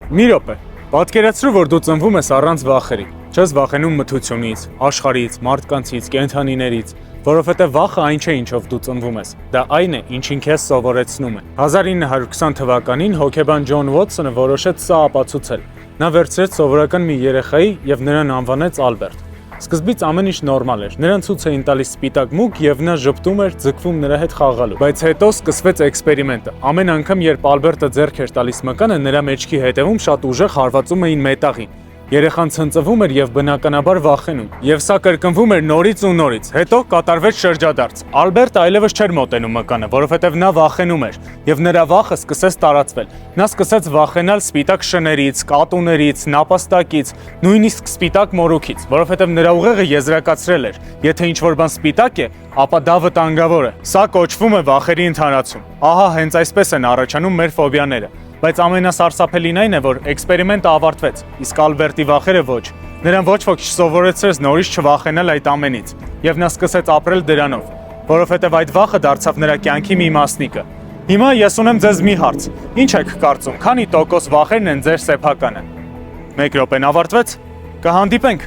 Մի րոպե, պատկերացրու, որ դու ծնվում ես առանց վախերի, չես վախենում մթությունից, աշխարհից, մարդկանցից, կենդանիներից, որովհետև վախը այն չէ, ինչով դու ծնվում ես, դա այն է, ինչին քեզ սովորեցնում են։ 1920 թվականին հոգեբան Ջոն Ուոթսոնը որոշեց սա ապացուցել։ Նա վերցրեց սովորական մի երեխայի և նրան անվանեց Ալբերտ։ Սկզբից ամեն ինչ նորմալ էր, նրան ցույց էին տալիս սպիտակ մուկ և նա ժպտում էր, ձգվում նրա հետ խաղալու։ Բայց հետո սկսվեց էքսպերիմենտը։ Ամեն անգամ, երբ Ալբերտը ձեռք էր տալիս մկանը, նրա մեջքի հետևում շատ ուժեղ հարվածում էին մետաղին։ Երեխան ցնծվում էր և բնականաբար վախենում։ Եվ սա կրկնվում էր նորից ու նորից։ Հետո կատարվեց շրջադարձ։ Ալբերտը այլևս չէր մոտենում մկանը, որովհետև նա վախենում էր, և նրա վախը սկսեց տարածվել։ Նա սկսեց վախենալ սպիտակ շներից, կատուներից, նապաստակից, նույնիսկ սպիտակ մորուքից, որովհետև նրա ուղեղը եզրակացրել էր. եթե ինչ-որ բան սպիտակ է, ապա դա վտանգավոր է։ Սա կոչվում է վախերի ընդհանրացում։ Ահա հենց այսպես են առաջանում մեր ֆոբիաները։ Բայց ամենասարսափելին այն է, որ էքսպերիմենտը ավարտվեց, իսկ Ալբերտի վախերը ոչ։ Նրան ոչ ոք չսովորեցրեց նորից չվախենալ այդ ամենից, և նա սկսեց ապրել դրանով, որովհետև այդ վախը դարձավ նրա կյանքի մի մասնիկը։ Հիմա ես ունեմ ձեզ մի հարց. ինչ եք կարծում, քանի տոկոս վախերն են ձեր սեփականը։ 1 րոպեն ավարտվեց։ Կհանդիպենք։